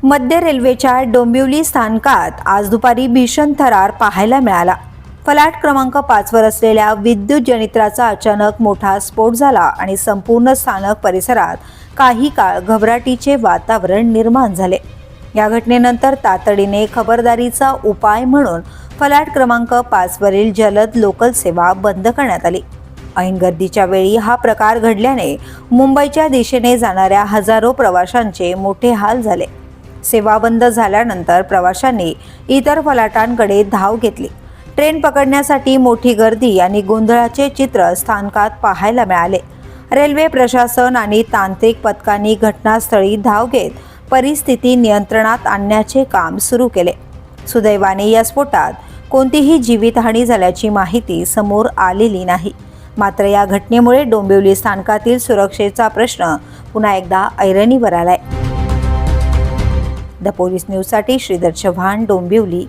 मध्य रेल्वेच्या डोंबिवली स्थानकात आज दुपारी भीषण थरार पाहायला मिळाला। फलाट क्रमांक 5 वर असलेल्या विद्युत जनरेटरचा अचानक मोठा स्फोट झाला आणि संपूर्ण स्थानक परिसरात काही काळ घबराटीचे वातावरण निर्माण झाले। या घटनेनंतर तातडीने खबरदारीचा उपाय म्हणून फलाट क्रमांक 5 वरील जलद लोकल सेवा बंद करण्यात आली। ऐन गर्दीच्या वेळी हा प्रकार घडल्याने मुंबईच्या दिशेने जाणाऱ्या हजारो प्रवाशांचे मोठे हाल झाले। सेवा बंद झाल्यानंतर प्रवाशांनी इतर फलाटांकडे धाव घेतली। ट्रेन पकडण्यासाठी मोठी गर्दी आणि गोंधळाचे चित्र स्थानकात पाहायला मिळाले। रेल्वे प्रशासन आणि तांत्रिक पथकांनी घटनास्थळी धाव घेत परिस्थिती नियंत्रणात आणण्याचे काम सुरू केले। सुदैवाने या स्फोटात कोणतीही जीवितहानी झाल्याची माहिती समोर आलेली नाही। मात्र या घटनेमुळे डोंबिवली स्थानकातील सुरक्षेचा प्रश्न पुन्हा एकदा ऐरणीवर आलाय। द पोलीस न्यूजसाठी श्रीधर चव्हाण, डोंबिवली।